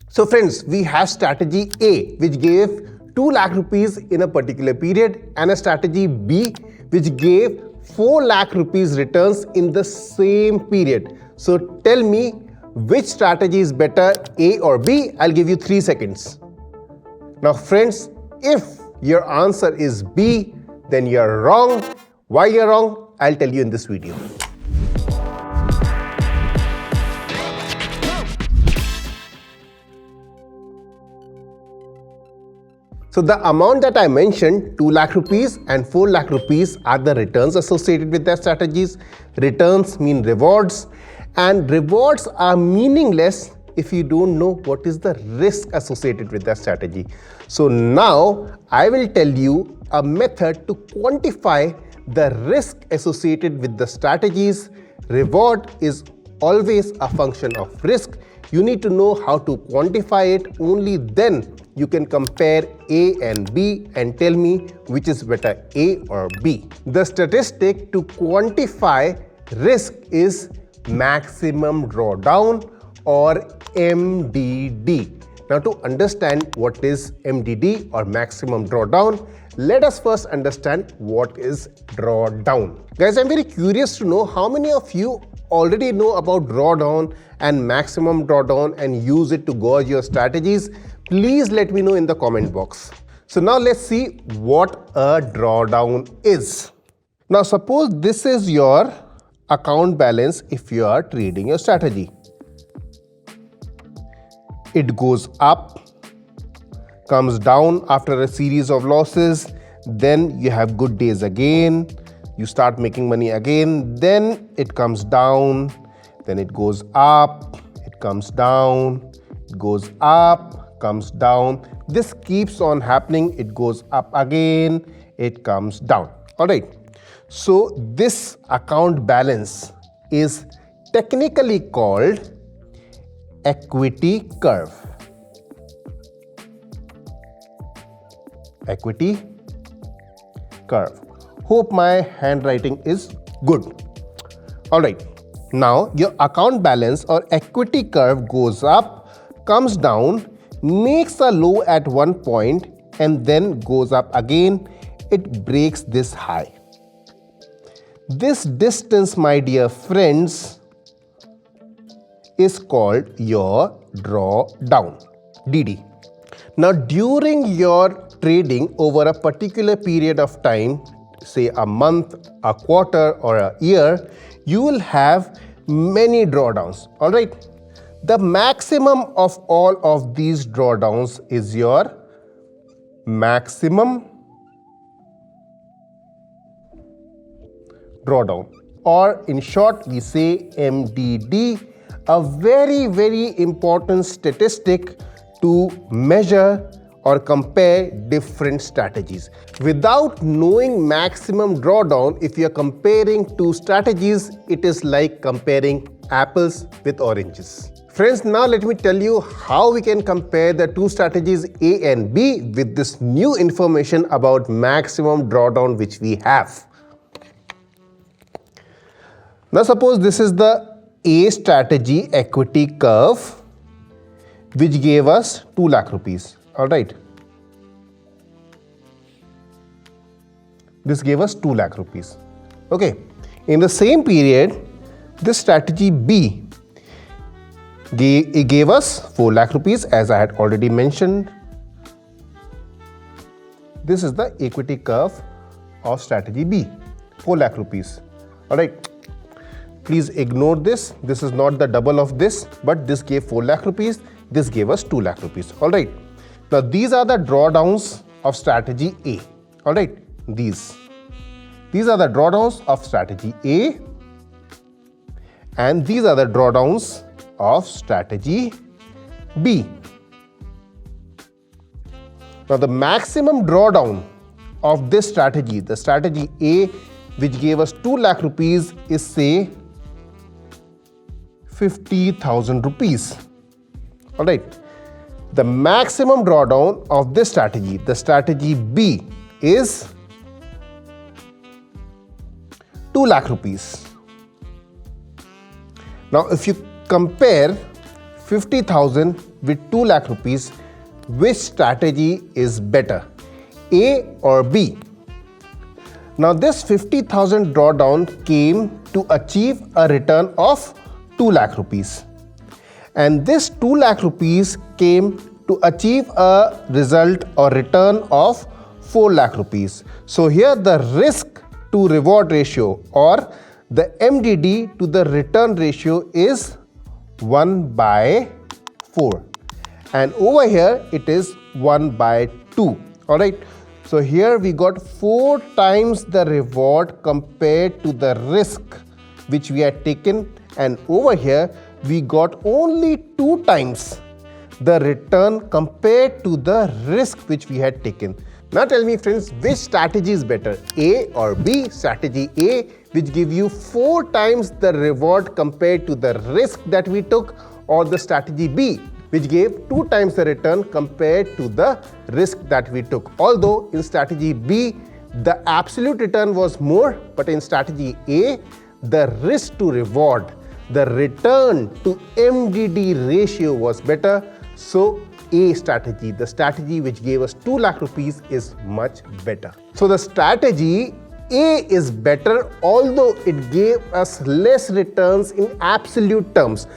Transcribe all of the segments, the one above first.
So friends, we have strategy A, which gave 2 lakh rupees in a particular period, and a strategy B, which gave 4 lakh rupees returns in the same period. So tell me which strategy is better, A or B? I'll give you 3 seconds. Now friends, if your answer is B, then you're wrong. Why you're wrong? I'll tell you in this video. So the amount that I mentioned, 2 lakh rupees and 4 lakh rupees, are the returns associated with their strategies. Returns mean rewards, and rewards are meaningless if you don't know what is the risk associated with that strategy. So now I will tell you a method to quantify the risk associated with the strategies. Reward is always a function of risk. You need to know how to quantify it. Only then you can compare A and B and tell me which is better, A or B. The statistic to quantify risk is maximum drawdown, or MDD. Now to understand what is MDD or maximum drawdown, let us first understand what is drawdown. Guys, I'm very curious to know how many of you already know about drawdown and maximum drawdown and use it to gauge your strategies. Please let me know in the comment box. So now let's see what a drawdown is. Now suppose this is your account balance if you are trading your strategy. It goes up, comes down after a series of losses, then you have good days again, you start making money again, then it comes down, then it goes up, it comes down, it goes up, comes down. This keeps on happening. It goes up again, it comes down. Alright, so this account balance is technically called equity curve. Equity curve. Hope my handwriting is good. Alright, now your account balance or equity curve goes up, comes down, makes a low at one point and then goes up again. It breaks this high. This distance, my dear friends, is called your drawdown, DD. Now during your trading over a particular period of time, say a month, a quarter or a year, you will have many drawdowns. Alright, the maximum of all of these drawdowns is your maximum drawdown, or in short we say MDD. A very important statistic to measure or compare different strategies. Without knowing maximum drawdown, if you are comparing two strategies, it is like comparing apples with oranges. Friends, now let me tell you how we can compare the two strategies A and B with this new information about maximum drawdown which we have. Now suppose this is the A strategy equity curve which gave us 2 lakh rupees. Alright. This gave us 2 lakh rupees. Okay. In the same period, this strategy B, it gave us 4 lakh rupees as I had already mentioned. This is the equity curve of strategy B, 4 lakh rupees. Alright. Please ignore this. This is not the double of this, but this gave 4 lakh rupees. This gave us 2 lakh rupees. Alright. Now these are the drawdowns of strategy A. Alright. These are the drawdowns of strategy A, and these are the drawdowns of strategy B. Now the maximum drawdown of this strategy, the strategy A, which gave us 2 lakh rupees, is say 50,000 rupees. Alright. The maximum drawdown of this strategy, the strategy B, is 2 lakh rupees. Now if you compare 50,000 with 2 lakh rupees, which strategy is better, A or B? Now this 50,000 drawdown came to achieve a return of 2 lakh rupees. And this 2 lakh rupees came to achieve a result or return of 4 lakh rupees. So here the risk to reward ratio or the MDD to the return ratio is 1/4. And over here it is 1/2. Alright. So here we got 4 times the reward compared to the risk which we had taken, and over here we got only 2 times the return compared to the risk which we had taken. Now tell me friends, which strategy is better, A or B? Strategy A, which give you 4 times the reward compared to the risk that we took, or the strategy B, which gave 2 times the return compared to the risk that we took. Although in strategy B, the absolute return was more, but in strategy A, the risk to reward, the return to MDD ratio was better. So A strategy, the strategy which gave us 2 lakh rupees, is much better. So the strategy A is better, although it gave us less returns in absolute terms,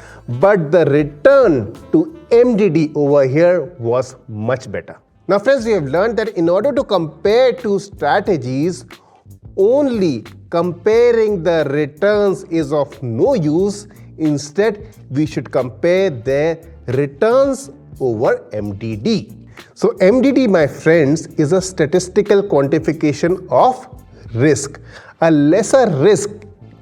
but the return to MDD over here was much better. Now friends, we have learned that in order to compare two strategies, only comparing the returns is of no use. Instead, we should compare their returns over MDD. So MDD, my friends, is a statistical quantification of risk. A lesser risk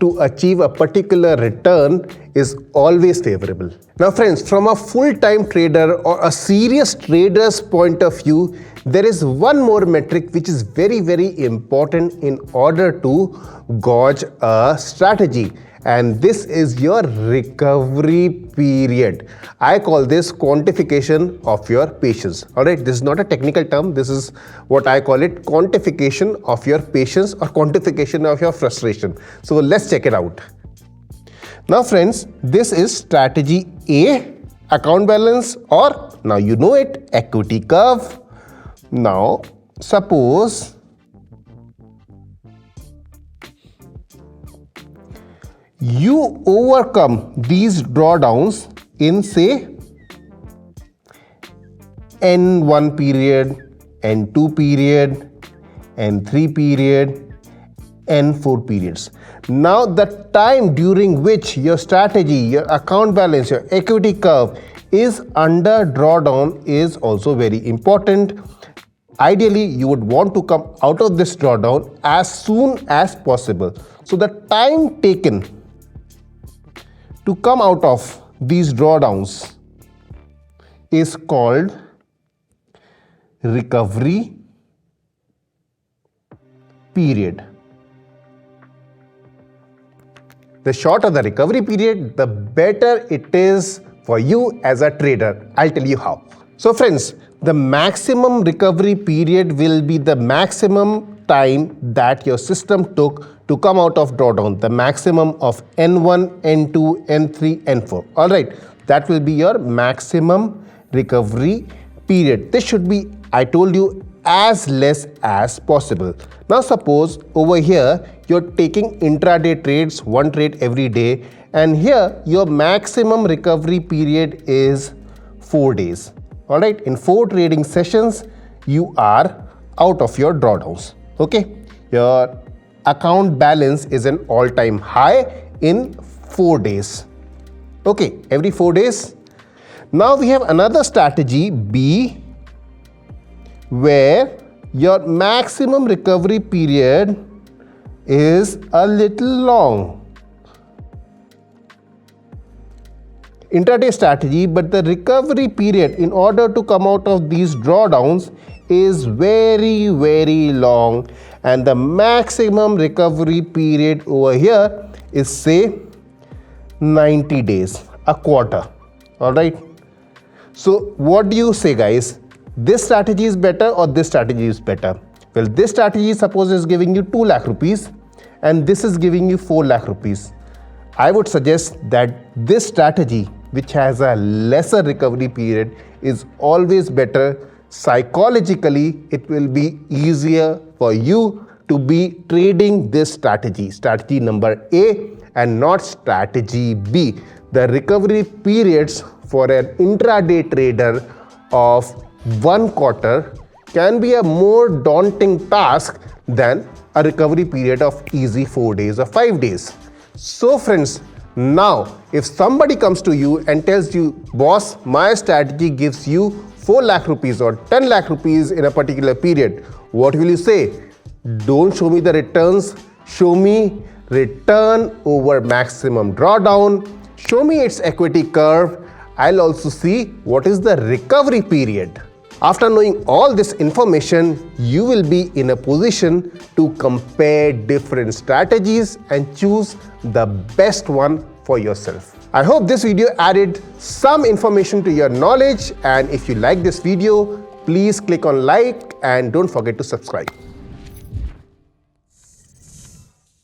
to achieve a particular return is always favorable. Now friends, from a full-time trader or a serious trader's point of view, there is one more metric which is very, very important in order to gauge a strategy. And this is your recovery period. I call this quantification of your patience. Alright, this is not a technical term. This is what I call it, quantification of your patience or quantification of your frustration. So let's check it out. Now friends, this is strategy A, account balance, or now you know it, equity curve. Now suppose you overcome these drawdowns in say N1 period, N2 period, N3 period, N4 periods. Now the time during which your strategy, your account balance, your equity curve is under drawdown is also very important. Ideally, you would want to come out of this drawdown as soon as possible. So the time taken to come out of these drawdowns is called recovery period. The shorter the recovery period, the better it is for you as a trader. I'll tell you how. So friends, the maximum recovery period will be the maximum time that your system took to come out of drawdown, the maximum of N1, N2, N3, N4. Alright, that will be your maximum recovery period. This should be, I told you, as less as possible. Now suppose over here you're taking intraday trades, one trade every day, and here your maximum recovery period is 4 days. Alright, in 4 trading sessions you are out of your drawdowns. Okay, your account balance is an all-time high in 4 days. Okay, every 4 days. Now we have another strategy B, where your maximum recovery period is a little long. Intraday strategy, but the recovery period in order to come out of these drawdowns is very, very long, and the maximum recovery period over here is say 90 days, a quarter. All right. So what do you say, guys? This strategy is better or this strategy is better? Well, this strategy suppose is giving you 2 lakh rupees and this is giving you 4 lakh rupees. I would suggest that this strategy which has a lesser recovery period is always better. Psychologically, it will be easier for you to be trading this strategy number A and not strategy B. The recovery periods for an intraday trader of 1 quarter can be a more daunting task than a recovery period of easy 4 days or 5 days. So friends, now if somebody comes to you and tells you, boss, my strategy gives you 4 lakh rupees or 10 lakh rupees in a particular period, what will you say? Don't show me the returns, show me return over maximum drawdown, show me its equity curve. I'll also see what is the recovery period. After knowing all this information, you will be in a position to compare different strategies and choose the best one for yourself. I hope this video added some information to your knowledge, and if you like this video, please click on like and don't forget to subscribe.